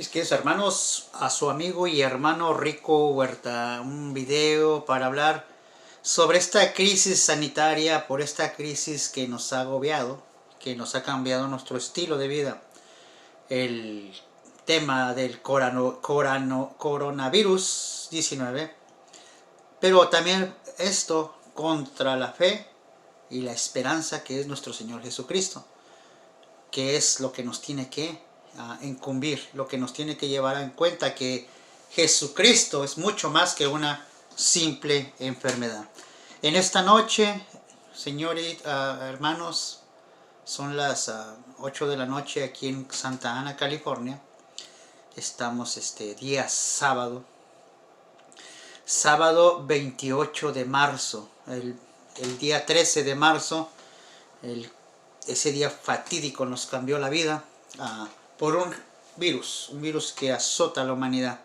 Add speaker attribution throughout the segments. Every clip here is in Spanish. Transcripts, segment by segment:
Speaker 1: Mis queridos hermanos, a su amigo y hermano Rico Huerta, un video para hablar sobre esta crisis sanitaria, por esta crisis que nos ha agobiado, que nos ha cambiado nuestro estilo de vida. El tema del coronavirus 19, pero también esto contra la fe y la esperanza que es nuestro Señor Jesucristo, que es lo que nos tiene que incumbir, lo que nos tiene que llevar en cuenta que Jesucristo es mucho más que una simple enfermedad. En esta noche, señores, hermanos, son las 8 de la noche aquí en Santa Ana, California. Estamos día sábado 28 de marzo, el día 13 de marzo, ese día fatídico nos cambió la vida por un virus que azota a la humanidad.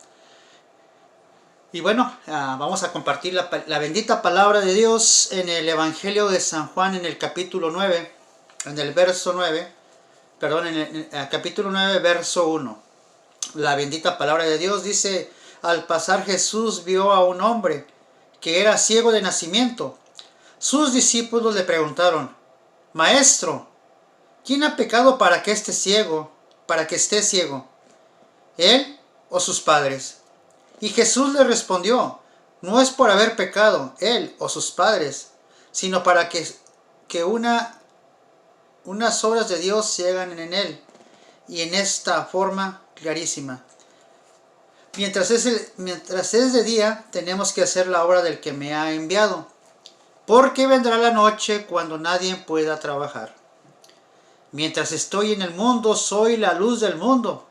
Speaker 1: Y bueno, vamos a compartir la bendita palabra de Dios en el Evangelio de San Juan, en el capítulo 9, en el verso 9, perdón, en el capítulo 9, verso 1. La bendita palabra de Dios dice: al pasar Jesús vio a un hombre que era ciego de nacimiento. Sus discípulos le preguntaron: Maestro, ¿quién ha pecado para que esté ciego, él o sus padres? Y Jesús le respondió: no es por haber pecado él o sus padres, sino para que unas obras de Dios se hagan en él, y en esta forma clarísima. Mientras es de día, tenemos que hacer la obra del que me ha enviado, porque vendrá la noche cuando nadie pueda trabajar. Mientras estoy en el mundo, soy la luz del mundo.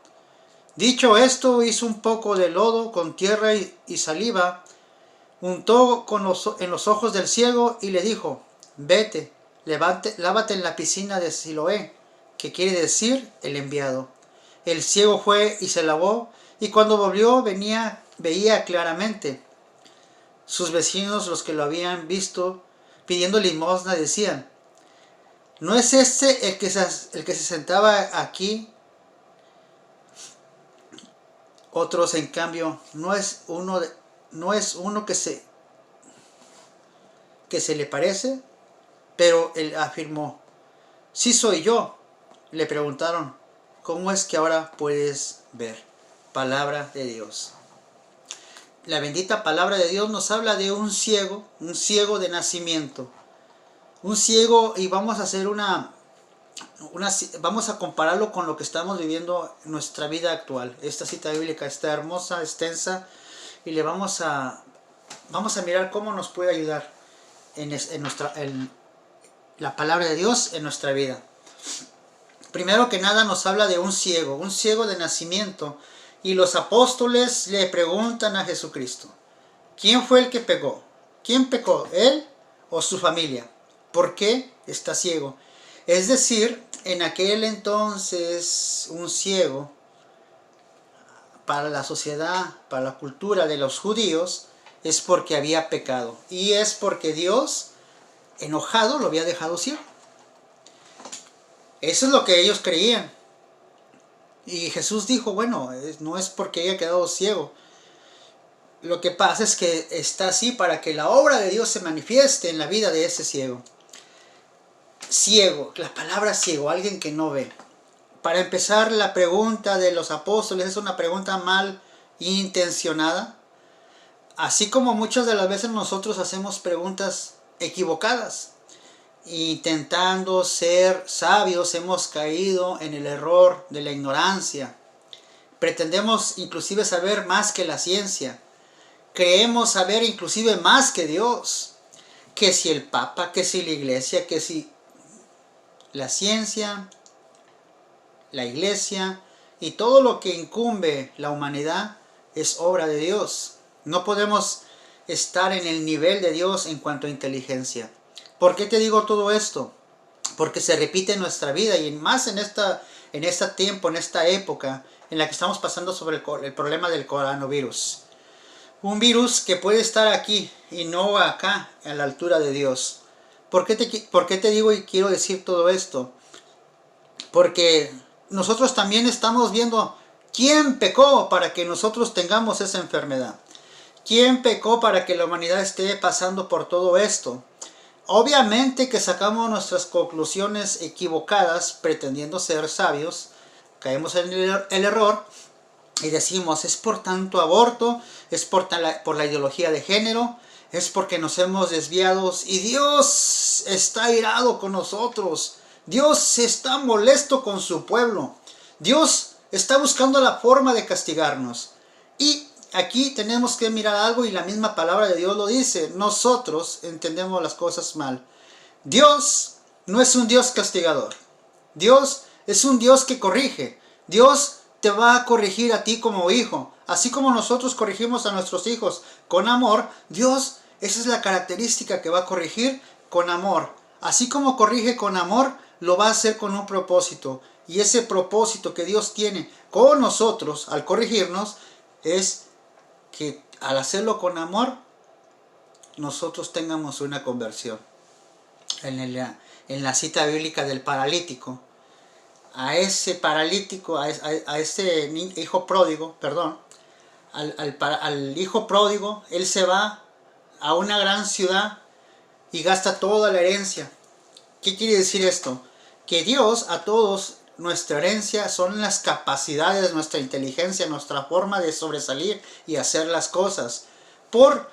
Speaker 1: Dicho esto, hizo un poco de lodo con tierra y saliva, untó en los ojos del ciego y le dijo: vete, lávate en la piscina de Siloé, que quiere decir el enviado. El ciego fue y se lavó, y cuando volvió veía claramente. Sus vecinos, los que lo habían visto pidiendo limosna, decían: ¿no es este el que se sentaba aquí? Otros, en cambio, no es uno que se le parece. Pero él afirmó: sí soy yo. Le preguntaron: ¿cómo es que ahora puedes ver? Palabra de Dios. La bendita palabra de Dios nos habla de un ciego de nacimiento. Un ciego, y vamos a hacer vamos a compararlo con lo que estamos viviendo en nuestra vida actual. Esta cita bíblica está hermosa, extensa, y vamos a mirar cómo nos puede ayudar en la palabra de Dios en nuestra vida. Primero que nada nos habla de un ciego de nacimiento, y los apóstoles le preguntan a Jesucristo: ¿quién fue el que pecó? ¿Quién pecó, él o su familia? ¿Por qué está ciego? Es decir, en aquel entonces un ciego, para la sociedad, para la cultura de los judíos, es porque había pecado, y es porque Dios, enojado, lo había dejado ciego. Eso es lo que ellos creían. Y Jesús dijo: bueno, no es porque haya quedado ciego. Lo que pasa es que está así para que la obra de Dios se manifieste en la vida de ese ciego. Ciego, la palabra ciego, alguien que no ve. Para empezar, la pregunta de los apóstoles es una pregunta mal intencionada. Así como muchas de las veces nosotros hacemos preguntas equivocadas, intentando ser sabios, hemos caído en el error de la ignorancia. Pretendemos inclusive saber más que la ciencia. Creemos saber inclusive más que Dios. Que si el Papa, que si la Iglesia, que si la ciencia, la Iglesia y todo lo que incumbe la humanidad es obra de Dios. No podemos estar en el nivel de Dios en cuanto a inteligencia. ¿Por qué te digo todo esto? Porque se repite en nuestra vida, y más en este tiempo, en esta época en la que estamos pasando sobre el problema del coronavirus. Un virus que puede estar aquí y no acá, a la altura de Dios. ¿Por qué te digo y quiero decir todo esto? Porque nosotros también estamos viendo ¿Quién pecó para que nosotros tengamos esa enfermedad? ¿Quién pecó para que la humanidad esté pasando por todo esto? Obviamente que sacamos nuestras conclusiones equivocadas pretendiendo ser sabios, caemos en el error y decimos, es por tanto aborto, es por la ideología de género, es porque nos hemos desviado y Dios está airado con nosotros, Dios está molesto con su pueblo, Dios está buscando la forma de castigarnos. Y aquí tenemos que mirar algo y la misma palabra de Dios lo dice. Nosotros entendemos las cosas mal. Dios no es un Dios castigador. Dios es un Dios que corrige. Dios te va a corregir a ti como hijo. Así como nosotros corregimos a nuestros hijos con amor, Dios, esa es la característica que va a corregir con amor. Así como corrige con amor, lo va a hacer con un propósito. Y ese propósito que Dios tiene con nosotros al corregirnos es que al hacerlo con amor nosotros tengamos una conversión. En la cita bíblica del paralítico, a ese paralítico, a ese hijo pródigo, perdón, al hijo pródigo, él se va a una gran ciudad y gasta toda la herencia. ¿Qué quiere decir esto? Que Dios a todos, nuestra herencia son las capacidades, nuestra inteligencia, nuestra forma de sobresalir y hacer las cosas. Por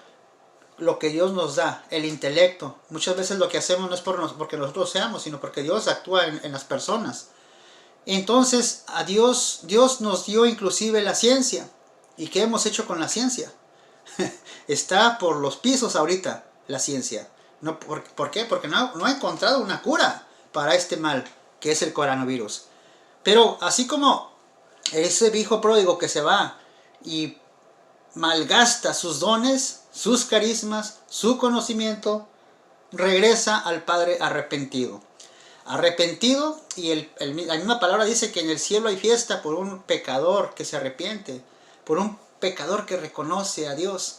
Speaker 1: lo que Dios nos da, el intelecto. Muchas veces lo que hacemos no es porque nosotros seamos, sino porque Dios actúa en las personas. Entonces a Dios nos dio inclusive la ciencia. ¿Y qué hemos hecho con la ciencia? Está por los pisos ahorita la ciencia. No, ¿por qué? Porque no ha encontrado una cura para este mal que es el coronavirus. Pero así como ese hijo pródigo que se va y malgasta sus dones, sus carismas, su conocimiento, regresa al Padre arrepentido. Arrepentido, y la misma palabra dice que en el cielo hay fiesta por un pecador que se arrepiente, por un pecador que reconoce a Dios.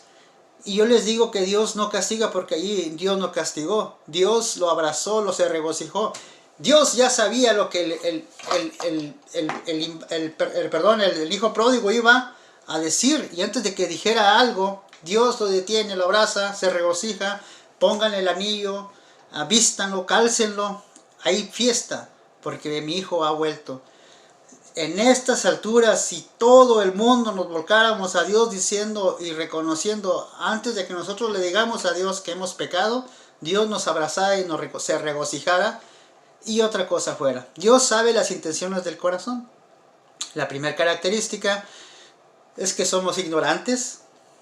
Speaker 1: Y yo les digo que Dios no castiga porque allí Dios no castigó. Dios lo abrazó, se regocijó. Dios ya sabía lo que el hijo pródigo iba a decir. Y antes de que dijera algo, Dios lo detiene, lo abraza, se regocija. Pónganle el anillo, vístanlo, cálcenlo. Hay fiesta porque mi hijo ha vuelto. En estas alturas, si todo el mundo nos volcáramos a Dios diciendo y reconociendo, antes de que nosotros le digamos a Dios que hemos pecado, Dios nos abrazara y se regocijara, y otra cosa fuera. Dios sabe las intenciones del corazón. La primera característica es que somos ignorantes,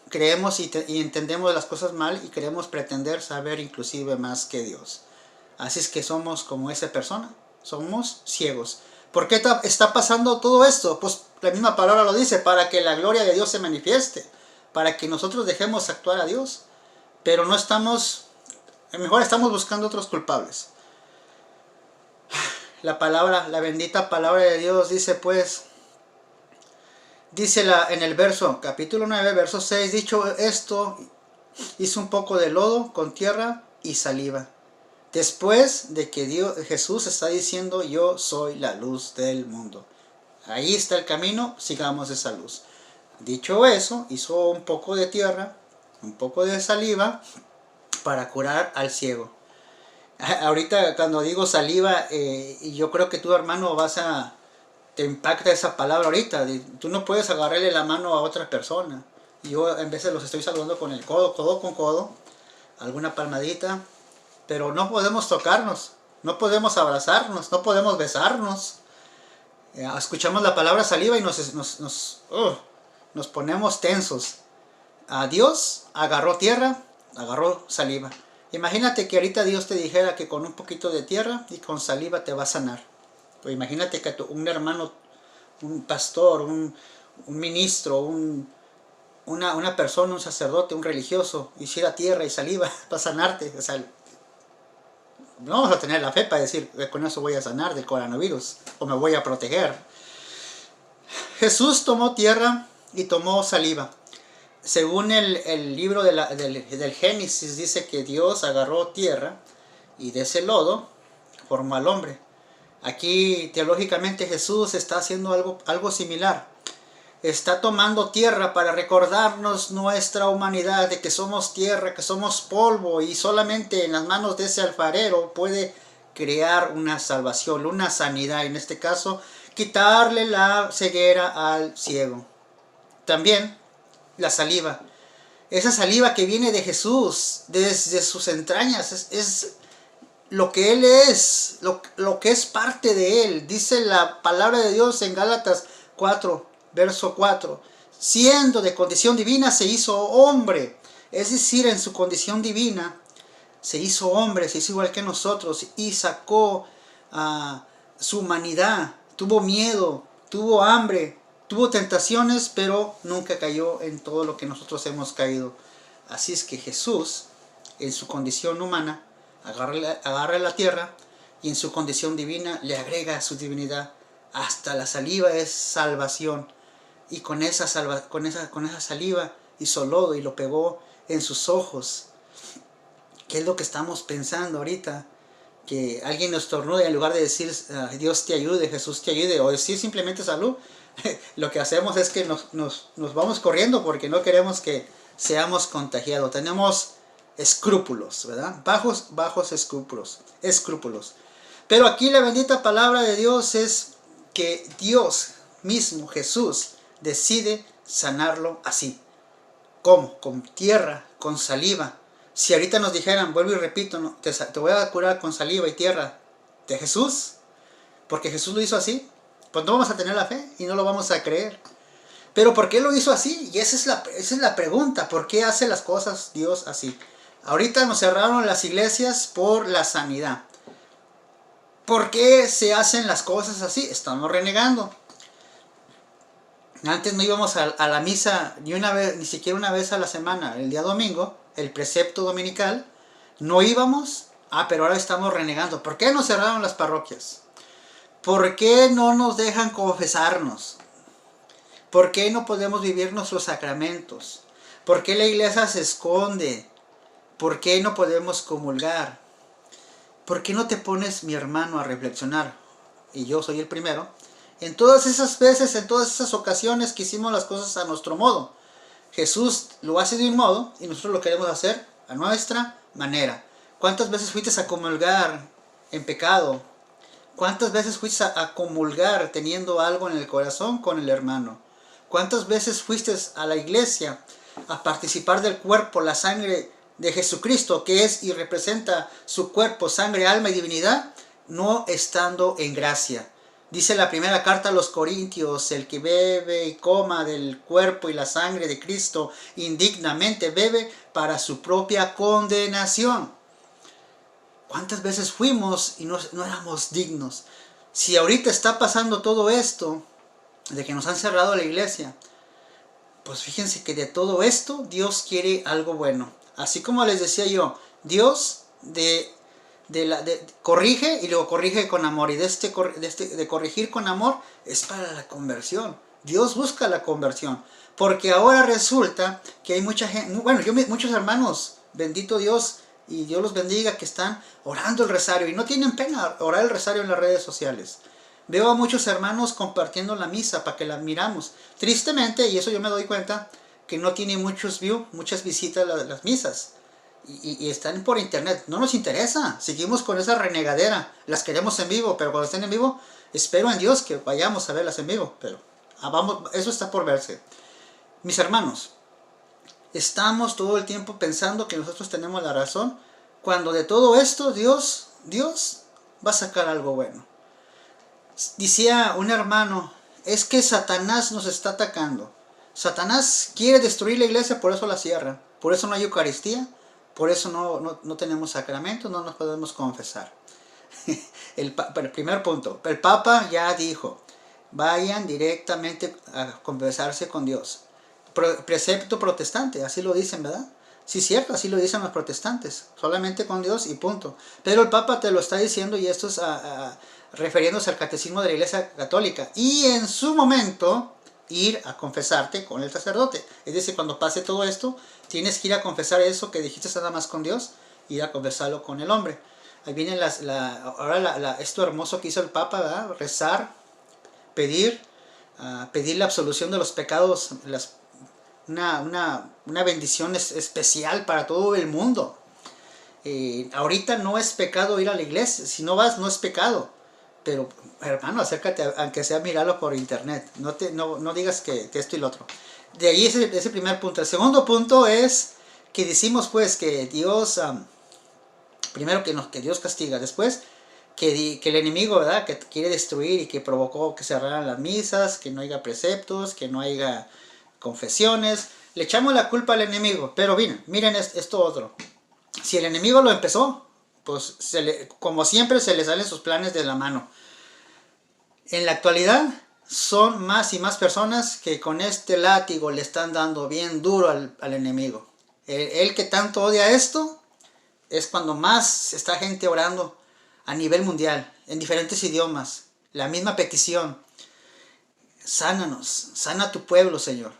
Speaker 1: creemos y entendemos las cosas mal y queremos pretender saber inclusive más que Dios. Así es que somos como esa persona, somos ciegos. ¿Por qué está pasando todo esto? Pues la misma palabra lo dice, para que la gloria de Dios se manifieste, para que nosotros dejemos actuar a Dios. Pero no estamos, mejor estamos buscando otros culpables. La bendita palabra de Dios dice pues, en el capítulo 9, verso 6, dicho esto, hizo un poco de lodo con tierra y saliva. Después de que Jesús está diciendo, yo soy la luz del mundo. Ahí está el camino, sigamos esa luz. Dicho eso, hizo un poco de tierra, un poco de saliva, para curar al ciego. Ahorita cuando digo saliva, y yo creo que tú, hermano, te impacta esa palabra ahorita. Tú no puedes agarrarle la mano a otra persona. Yo en veces los estoy saludando con el codo con codo, alguna palmadita. Pero no podemos tocarnos, no podemos abrazarnos, no podemos besarnos. Escuchamos la palabra saliva y nos ponemos tensos. A Dios agarró tierra, agarró saliva. Imagínate que ahorita Dios te dijera que con un poquito de tierra y con saliva te va a sanar. Pues imagínate que un hermano, un pastor, un ministro, una persona, un sacerdote, un religioso, hiciera tierra y saliva para sanarte. O sea, no vamos a tener la fe para decir, con eso voy a sanar del coronavirus o me voy a proteger. Jesús tomó tierra y tomó saliva. Según el libro del Génesis, dice que Dios agarró tierra y de ese lodo formó al hombre. Aquí teológicamente Jesús está haciendo algo similar. está tomando tierra para recordarnos nuestra humanidad, de que somos tierra, que somos polvo, y solamente en las manos de ese alfarero puede crear una salvación, una sanidad. En este caso, quitarle la ceguera al ciego. También la saliva. Esa saliva que viene de Jesús, desde sus entrañas, es lo que Él es, lo que es parte de Él. Dice la palabra de Dios en Gálatas 4, verso 4. Siendo de condición divina, se hizo hombre. Es decir, en su condición divina, se hizo hombre, se hizo igual que nosotros, y sacó su humanidad. Tuvo miedo, tuvo hambre, tuvo tentaciones, pero nunca cayó en todo lo que nosotros hemos caído. Así es que Jesús, en su condición humana, agarra la tierra, y en su condición divina le agrega su divinidad. Hasta la saliva es salvación. Y con esa saliva hizo lodo y lo pegó en sus ojos. ¿Qué es lo que estamos pensando ahorita? Que alguien nos estornude, en lugar de decir Dios te ayude, Jesús te ayude, o decir simplemente salud, lo que hacemos es que nos vamos corriendo porque no queremos que seamos contagiados. Tenemos escrúpulos, ¿verdad? Bajos escrúpulos. Pero aquí la bendita palabra de Dios es que Dios mismo, Jesús, decide sanarlo así. ¿Cómo? Con tierra, con saliva. Si ahorita nos dijeran, vuelvo y repito, no, te voy a curar con saliva y tierra de Jesús, porque Jesús lo hizo así, pues no vamos a tener la fe y no lo vamos a creer. Pero ¿por qué lo hizo así? Y esa es la pregunta. ¿Por qué hace las cosas Dios así? Ahorita nos cerraron las iglesias por la sanidad. ¿Por qué se hacen las cosas así? Estamos renegando. Antes no íbamos a la misa ni siquiera una vez a la semana. El día domingo, el precepto dominical, no íbamos. Pero ahora estamos renegando. ¿Por qué nos cerraron las parroquias? ¿Por qué no nos dejan confesarnos? ¿Por qué no podemos vivir nuestros sacramentos? ¿Por qué la iglesia se esconde? ¿Por qué no podemos comulgar? ¿Por qué no te pones, mi hermano, a reflexionar? Y yo soy el primero. En todas esas veces, en todas esas ocasiones que hicimos las cosas a nuestro modo. Jesús lo hace de un modo y nosotros lo queremos hacer a nuestra manera. ¿Cuántas veces fuiste a comulgar en pecado? ¿Cuántas veces fuiste a comulgar teniendo algo en el corazón con el hermano? ¿Cuántas veces fuiste a la iglesia a participar del cuerpo, la sangre de Jesucristo, que es y representa su cuerpo, sangre, alma y divinidad, no estando en gracia? Dice la primera carta a los Corintios, el que bebe y coma del cuerpo y la sangre de Cristo indignamente bebe para su propia condenación. ¿Cuántas veces fuimos y no éramos dignos? Si ahorita está pasando todo esto, de que nos han cerrado la iglesia, pues fíjense que de todo esto Dios quiere algo bueno. Así como les decía yo, Dios corrige y luego corrige con amor. Y de corregir con amor es para la conversión. Dios busca la conversión. Porque ahora resulta que hay mucha gente, muchos hermanos, bendito Dios, y Dios los bendiga, que están orando el rosario y no tienen pena orar el rosario en las redes sociales. Veo a muchos hermanos compartiendo la misa para que la miramos. Tristemente, y eso yo me doy cuenta, que no tiene muchos views, muchas visitas las misas. Y están por internet. No nos interesa. Seguimos con esa renegadera. Las queremos en vivo, pero cuando estén en vivo, espero en Dios que vayamos a verlas en vivo. Pero eso está por verse. Mis hermanos, estamos todo el tiempo pensando que nosotros tenemos la razón, cuando de todo esto Dios va a sacar algo bueno. Decía un hermano, es que Satanás nos está atacando. Satanás quiere destruir la iglesia, por eso la cierra. Por eso no hay Eucaristía, por eso no tenemos sacramentos, no nos podemos confesar. El primer punto, el Papa ya dijo, vayan directamente a confesarse con Dios. Precepto protestante, así lo dicen, ¿verdad? Sí, cierto, así lo dicen los protestantes, solamente con Dios y punto. Pero el Papa te lo está diciendo, y esto es refiriéndose al catecismo de la Iglesia Católica. Y en su momento, ir a confesarte con el sacerdote. Es decir, cuando pase todo esto, tienes que ir a confesar eso que dijiste nada más con Dios, ir a confesarlo con el hombre. Ahí viene esto hermoso que hizo el Papa, ¿verdad? Rezar, pedir pedir la absolución de los pecados, una bendición especial para todo el mundo. Ahorita no es pecado ir a la iglesia, si no vas no es pecado, pero hermano, acércate, aunque sea mirarlo por internet, no digas que esto y lo otro. De ahí ese primer punto. El segundo punto es que decimos pues que Dios, primero que Dios castiga, después que el enemigo, ¿verdad?, que quiere destruir y que provocó que cerraran las misas, que no haya preceptos, que no haya confesiones. Le echamos la culpa al enemigo, pero miren esto otro. Si el enemigo lo empezó, pues como siempre se le salen sus planes de la mano. En la actualidad son más y más personas que con este látigo le están dando bien duro al enemigo. El que tanto odia esto es cuando más está gente orando a nivel mundial, en diferentes idiomas, la misma petición. Sánanos, sana tu pueblo, Señor.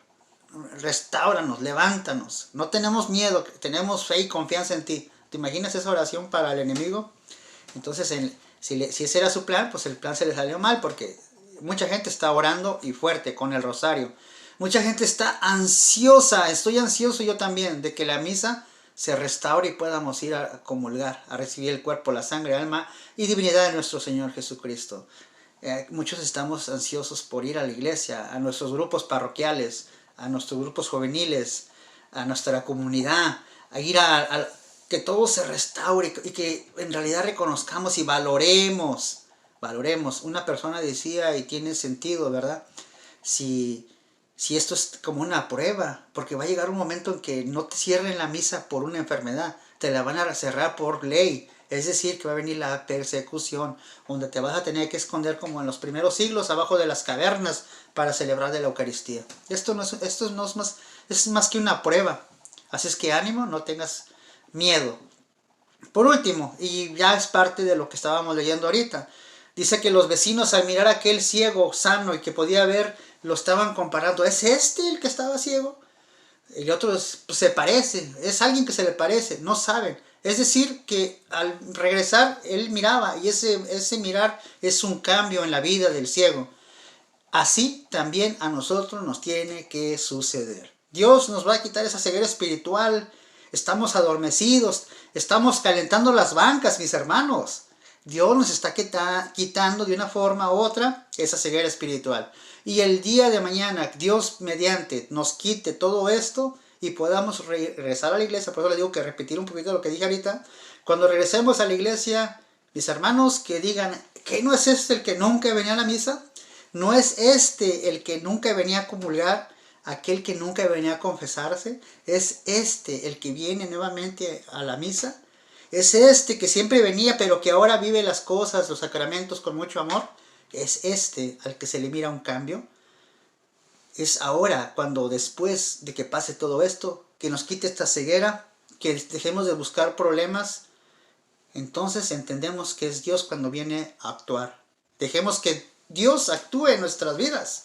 Speaker 1: Restáuranos, levántanos. No tenemos miedo, tenemos fe y confianza en ti. ¿Te imaginas esa oración para el enemigo? Entonces, si ese era su plan, pues el plan se le salió mal, porque mucha gente está orando y fuerte con el rosario. Mucha gente está ansiosa, estoy ansioso yo también, de que la misa se restaure y podamos ir a comulgar, a recibir el cuerpo, la sangre, alma y divinidad de nuestro Señor Jesucristo. Muchos estamos ansiosos por ir a la iglesia, a nuestros grupos parroquiales, a nuestros grupos juveniles, a nuestra comunidad, a ir a que todo se restaure y que en realidad reconozcamos y valoremos. Una persona decía, y tiene sentido, ¿verdad? Si esto es como una prueba, porque va a llegar un momento en que no te cierren la misa por una enfermedad, te la van a cerrar por ley. Es decir, que va a venir la persecución, donde te vas a tener que esconder como en los primeros siglos, abajo de las cavernas, para celebrar de la Eucaristía. Esto es más que una prueba. Así es que ánimo, no tengas miedo. Por último, y ya es parte de lo que estábamos leyendo ahorita, dice que los vecinos al mirar a aquel ciego sano y que podía ver, lo estaban comparando. ¿Es este el que estaba ciego? Y otros, pues, se parece, es alguien que se le parece, no saben. Es decir, que al regresar él miraba, y ese mirar es un cambio en la vida del ciego. Así también a nosotros nos tiene que suceder. Dios nos va a quitar esa ceguera espiritual. Estamos adormecidos, estamos calentando las bancas, mis hermanos. Dios nos está quitando de una forma u otra esa ceguera espiritual. Y el día de mañana, Dios mediante, nos quite todo esto y podamos regresar a la iglesia. Por eso les digo que repetir un poquito lo que dije ahorita. Cuando regresemos a la iglesia, mis hermanos, que digan, ¿qué no es este el que nunca venía a la misa? ¿No es este el que nunca venía a comulgar? Aquel que nunca venía a confesarse. ¿Es este el que viene nuevamente a la misa? ¿Es este que siempre venía pero que ahora vive las cosas, los sacramentos con mucho amor? ¿Es este al que se le mira un cambio? Es ahora, cuando después de que pase todo esto, que nos quite esta ceguera, que dejemos de buscar problemas, entonces entendemos que es Dios cuando viene a actuar. Dejemos que Dios actúe en nuestras vidas.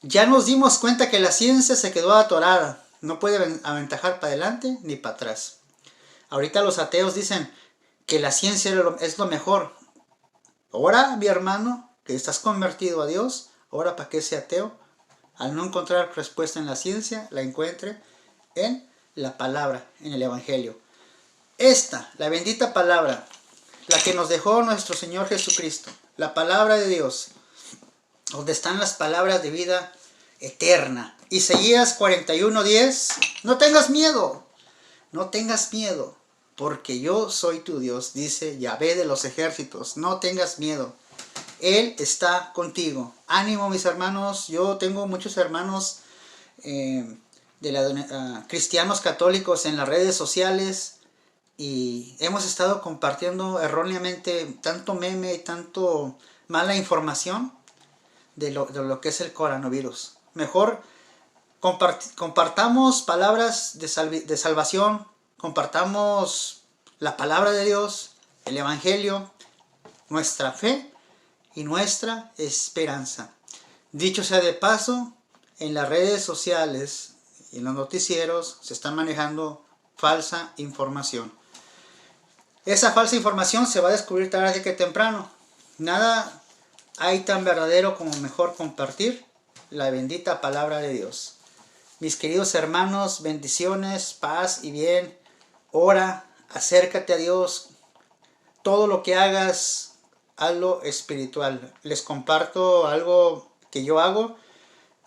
Speaker 1: Ya nos dimos cuenta que la ciencia se quedó atorada, no puede aventajar para adelante ni para atrás. Ahorita los ateos dicen que la ciencia es lo mejor. Ahora, mi hermano, que estás convertido a Dios, ahora para que sea ateo, al no encontrar respuesta en la ciencia, la encuentre en la palabra, en el Evangelio. Esta, la bendita palabra, la que nos dejó nuestro Señor Jesucristo, la palabra de Dios, donde están las palabras de vida eterna. Isaías 41:10, no tengas miedo, porque yo soy tu Dios, dice Yahvé de los ejércitos, no tengas miedo. Él está contigo. Ánimo, mis hermanos. Yo tengo muchos hermanos cristianos católicos en las redes sociales y hemos estado compartiendo erróneamente tanto meme y tanto mala información de lo que es el coronavirus. Mejor compartamos palabras de salvación, compartamos la palabra de Dios, el Evangelio, nuestra fe y nuestra esperanza. Dicho sea de paso, en las redes sociales y en los noticieros se está manejando falsa información. Esa falsa información se va a descubrir tarde que temprano. Nada hay tan verdadero como mejor compartir la bendita palabra de Dios. Mis queridos hermanos, bendiciones, paz y bien. Ora, acércate a Dios. Todo lo que hagas, hazlo espiritual. Les comparto algo que yo hago.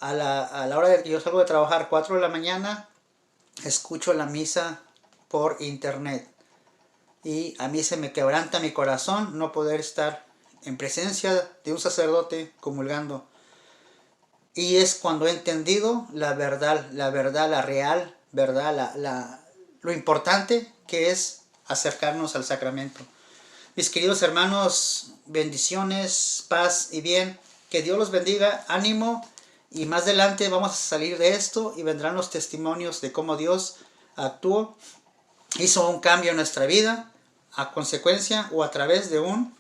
Speaker 1: A la hora de que yo salgo de trabajar, 4 de la mañana, escucho la misa por internet. Y a mí se me quebranta mi corazón no poder estar en presencia de un sacerdote comulgando. Y es cuando he entendido la verdad, la real verdad, lo importante que es acercarnos al sacramento. Mis queridos hermanos, bendiciones, paz y bien. Que Dios los bendiga, ánimo. Y más adelante vamos a salir de esto y vendrán los testimonios de cómo Dios actuó, hizo un cambio en nuestra vida a consecuencia o a través de una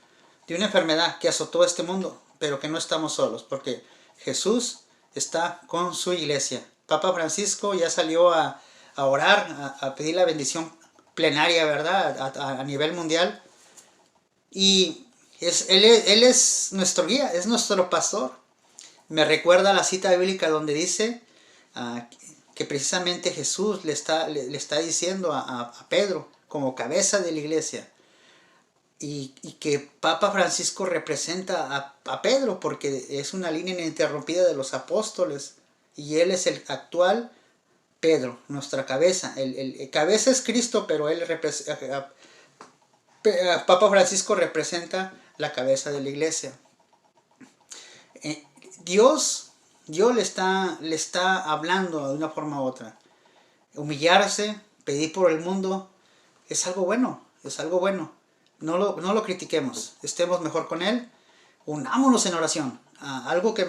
Speaker 1: enfermedad que azotó este mundo, pero que no estamos solos, porque Jesús está con su iglesia. Papa Francisco ya salió a orar, a pedir la bendición plenaria, ¿verdad? A nivel mundial. Y él es nuestro guía, es nuestro pastor. Me recuerda la cita bíblica donde dice que precisamente Jesús le está diciendo a Pedro como cabeza de la iglesia. Y que Papa Francisco representa a Pedro porque es una línea ininterrumpida de los apóstoles. Y él es el actual Pedro, nuestra cabeza. El cabeza es Cristo, pero Papa Francisco representa la cabeza de la iglesia. Dios le está hablando de una forma u otra. Humillarse, pedir por el mundo, es algo bueno, es algo bueno. No lo critiquemos, estemos mejor con Él, unámonos en oración. Algo que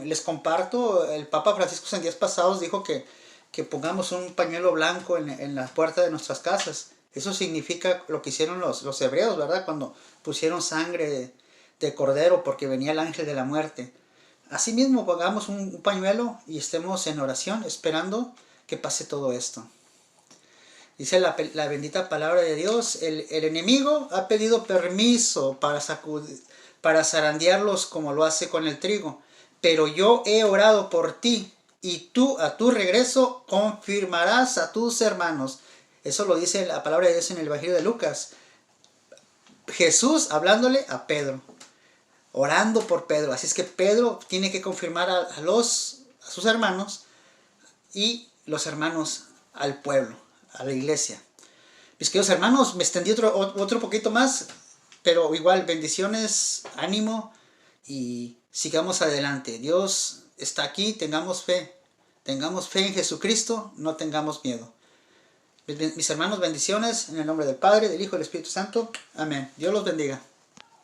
Speaker 1: les comparto, el Papa Francisco en días pasados dijo que pongamos un pañuelo blanco en la puerta de nuestras casas. Eso significa lo que hicieron los hebreos, ¿verdad? Cuando pusieron sangre de cordero porque venía el ángel de la muerte. Asimismo, pongamos un pañuelo y estemos en oración esperando que pase todo esto. Dice la bendita palabra de Dios, el enemigo ha pedido permiso para zarandearlos como lo hace con el trigo. Pero yo he orado por ti y tú a tu regreso confirmarás a tus hermanos. Eso lo dice la palabra de Dios en el Evangelio de Lucas. Jesús hablándole a Pedro. Orando por Pedro. Así es que Pedro tiene que confirmar a sus hermanos y los hermanos al pueblo, a la iglesia. Mis queridos hermanos, me extendí otro poquito más, pero igual bendiciones, ánimo y sigamos adelante. Dios está aquí, tengamos fe en Jesucristo, no tengamos miedo. Mis hermanos, bendiciones en el nombre del Padre, del Hijo y del Espíritu Santo. Amén. Dios los bendiga.